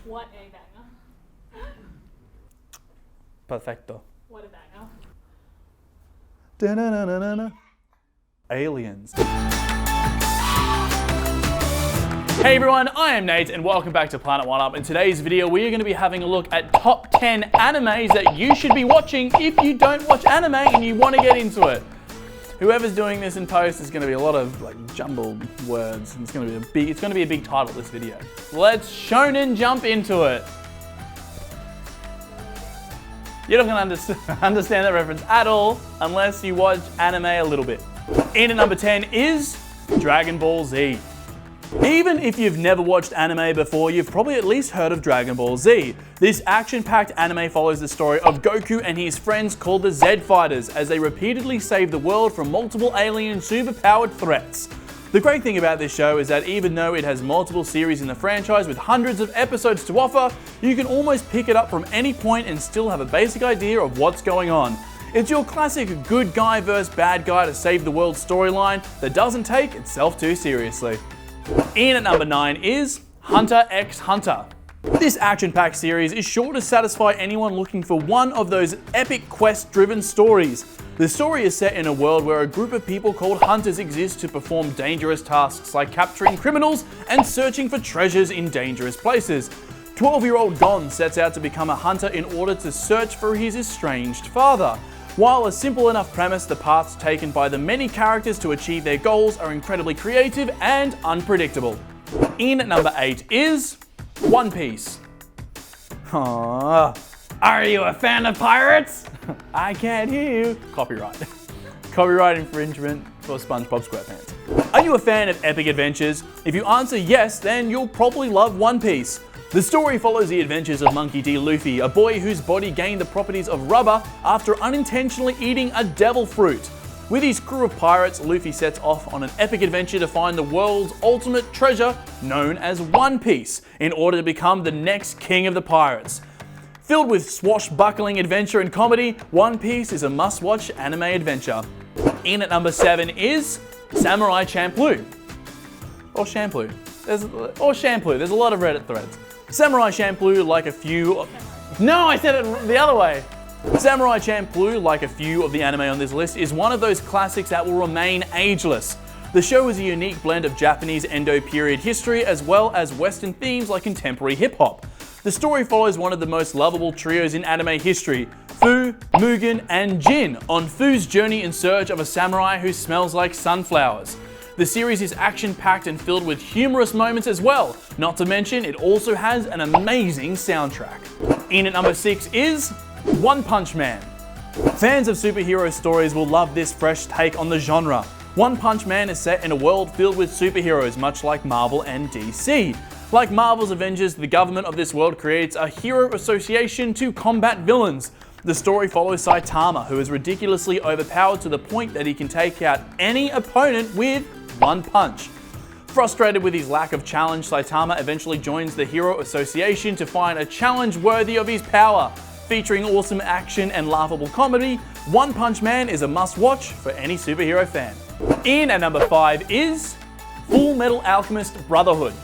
What a banger. Perfecto. What a banger. Da-na-na-na-na. Aliens. Hey everyone, I am Nate and welcome back to Planet One Up. In today's video, we are going to be having a look at top 10 animes that you should be watching if you don't watch anime and you want to get into it. Whoever's doing this in post is going to be a lot of jumbled words. It's going to be a big title, this video. Let's shonen jump into it. You're not going to understand that reference at all unless you watch anime a little bit. In at number 10 is Dragon Ball Z. Even if you've never watched anime before, you've probably at least heard of Dragon Ball Z. This action-packed anime follows the story of Goku and his friends called the Z Fighters as they repeatedly save the world from multiple alien superpowered threats. The great thing about this show is that even though it has multiple series in the franchise with hundreds of episodes to offer, you can almost pick it up from any point and still have a basic idea of what's going on. It's your classic good guy versus bad guy to save the world storyline that doesn't take itself too seriously. In at number 9 is Hunter x Hunter. This action-packed series is sure to satisfy anyone looking for one of those epic quest-driven stories. The story is set in a world where a group of people called hunters exist to perform dangerous tasks like capturing criminals and searching for treasures in dangerous places. 12-year-old Gon sets out to become a hunter in order to search for his estranged father. While a simple enough premise, the paths taken by the many characters to achieve their goals are incredibly creative and unpredictable. In at number 8 is One Piece. Aww. Are you a fan of pirates? I can't hear you. Copyright. Copyright infringement for SpongeBob SquarePants. Are you a fan of epic adventures? If you answer yes, then you'll probably love One Piece. The story follows the adventures of Monkey D. Luffy, a boy whose body gained the properties of rubber after unintentionally eating a devil fruit. With his crew of pirates, Luffy sets off on an epic adventure to find the world's ultimate treasure, known as One Piece, in order to become the next king of the pirates. Filled with swashbuckling adventure and comedy, One Piece is a must-watch anime adventure. In at number 7 is Samurai Champloo. Or Champloo. There's a lot of Reddit threads. Samurai Champloo, like a few... No, I said it the other way. Samurai Champloo, like a few of the anime on this list, is one of those classics that will remain ageless. The show is a unique blend of Japanese Edo period history as well as Western themes like contemporary hip-hop. The story follows one of the most lovable trios in anime history, Fu, Mugen, and Jin, on Fu's journey in search of a samurai who smells like sunflowers. The series is action-packed and filled with humorous moments as well, not to mention it also has an amazing soundtrack. In at number 6 is One Punch Man. Fans of superhero stories will love this fresh take on the genre. One Punch Man is set in a world filled with superheroes, much like Marvel and DC. Like Marvel's Avengers, the government of this world creates a hero association to combat villains. The story follows Saitama, who is ridiculously overpowered to the point that he can take out any opponent with one punch. Frustrated with his lack of challenge, Saitama eventually joins the Hero Association to find a challenge worthy of his power. Featuring awesome action and laughable comedy, One Punch Man is a must-watch for any superhero fan. In at number 5 is Full Metal Alchemist Brotherhood.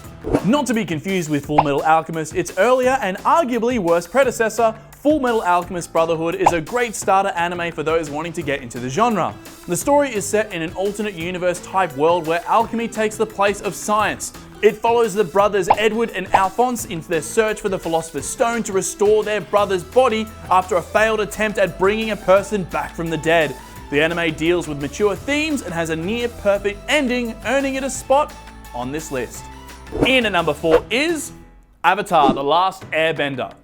Not to be confused with Full Metal Alchemist, its earlier and arguably worse predecessor, Full Metal Alchemist Brotherhood is a great starter anime for those wanting to get into the genre. The story is set in an alternate universe type world where alchemy takes the place of science. It follows the brothers Edward and Alphonse in their search for the Philosopher's Stone to restore their brother's body after a failed attempt at bringing a person back from the dead. The anime deals with mature themes and has a near perfect ending, earning it a spot on this list. In at number 4 is Avatar: The Last Airbender.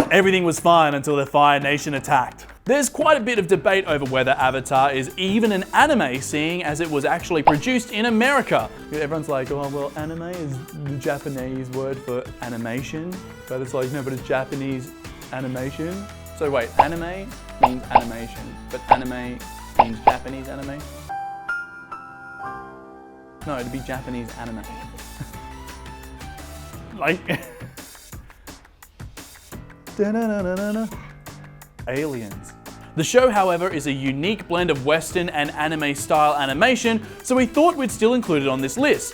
Everything was fine until the Fire Nation attacked. There's quite a bit of debate over whether Avatar is even an anime, seeing as it was actually produced in America. Everyone's like, oh, well, anime is the Japanese word for animation, but it's like, no, but it's Japanese animation. So wait, anime means animation, but anime means Japanese anime? No, it'd be Japanese anime. Like... Aliens. The show, however, is a unique blend of Western and anime style animation, so we thought we'd still include it on this list.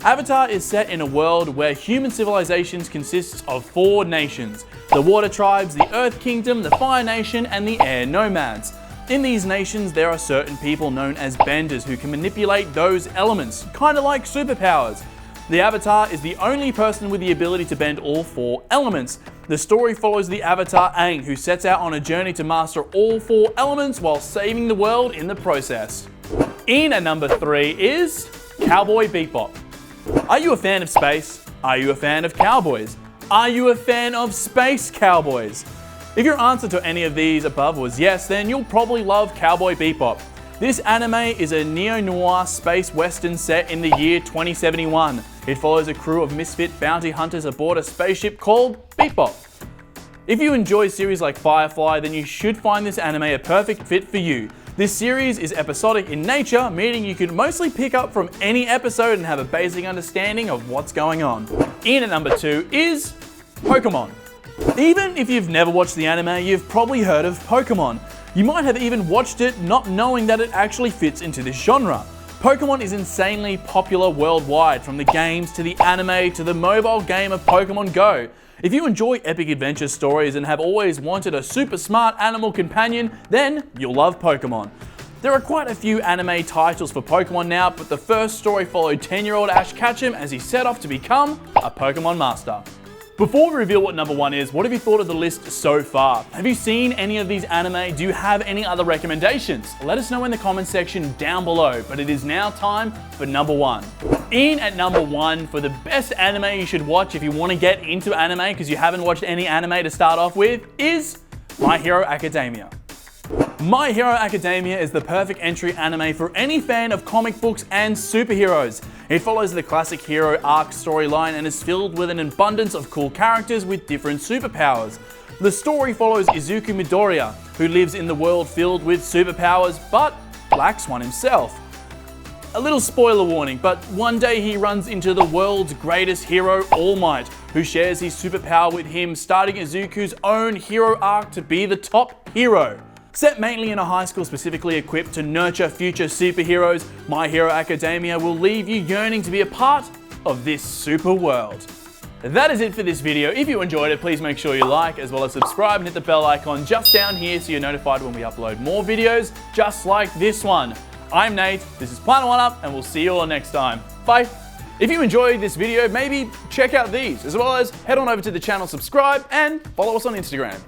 Avatar is set in a world where human civilizations consists of 4 nations: the Water Tribes, the Earth Kingdom, the Fire Nation, and the Air Nomads. In these nations, there are certain people known as benders who can manipulate those elements, kind of like superpowers. The Avatar is the only person with the ability to bend all 4 elements. The story follows the Avatar Aang, who sets out on a journey to master all 4 elements while saving the world in the process. In at number 3 is Cowboy Bebop. Are you a fan of space? Are you a fan of cowboys? Are you a fan of space cowboys? If your answer to any of these above was yes, then you'll probably love Cowboy Bebop. This anime is a neo-noir space western set in the year 2071. It follows a crew of misfit bounty hunters aboard a spaceship called Bebop. If you enjoy series like Firefly, then you should find this anime a perfect fit for you. This series is episodic in nature, meaning you can mostly pick up from any episode and have a basic understanding of what's going on. In at number 2 is Pokemon. Even if you've never watched the anime, you've probably heard of Pokemon. You might have even watched it not knowing that it actually fits into this genre. Pokemon is insanely popular worldwide, from the games to the anime to the mobile game of Pokemon Go. If you enjoy epic adventure stories and have always wanted a super smart animal companion, then you'll love Pokemon. There are quite a few anime titles for Pokemon now, but the first story followed 10-year-old Ash Ketchum as he set off to become a Pokemon master. Before we reveal what number 1 is, what have you thought of the list so far? Have you seen any of these anime? Do you have any other recommendations? Let us know in the comment section down below, but it is now time for number 1. In at number 1 for the best anime you should watch if you want to get into anime because you haven't watched any anime to start off with is My Hero Academia. My Hero Academia is the perfect entry anime for any fan of comic books and superheroes. It follows the classic hero arc storyline and is filled with an abundance of cool characters with different superpowers. The story follows Izuku Midoriya, who lives in the world filled with superpowers but lacks one himself. A little spoiler warning, but one day he runs into the world's greatest hero, All Might, who shares his superpower with him, starting Izuku's own hero arc to be the top hero. Set mainly in a high school specifically equipped to nurture future superheroes, My Hero Academia will leave you yearning to be a part of this super world. That is it for this video. If you enjoyed it, please make sure you like, as well as subscribe and hit the bell icon just down here so you're notified when we upload more videos just like this one. I'm Nate, this is Planet One Up, and we'll see you all next time. Bye! If you enjoyed this video, maybe check out these, as well as head on over to the channel, subscribe, and follow us on Instagram.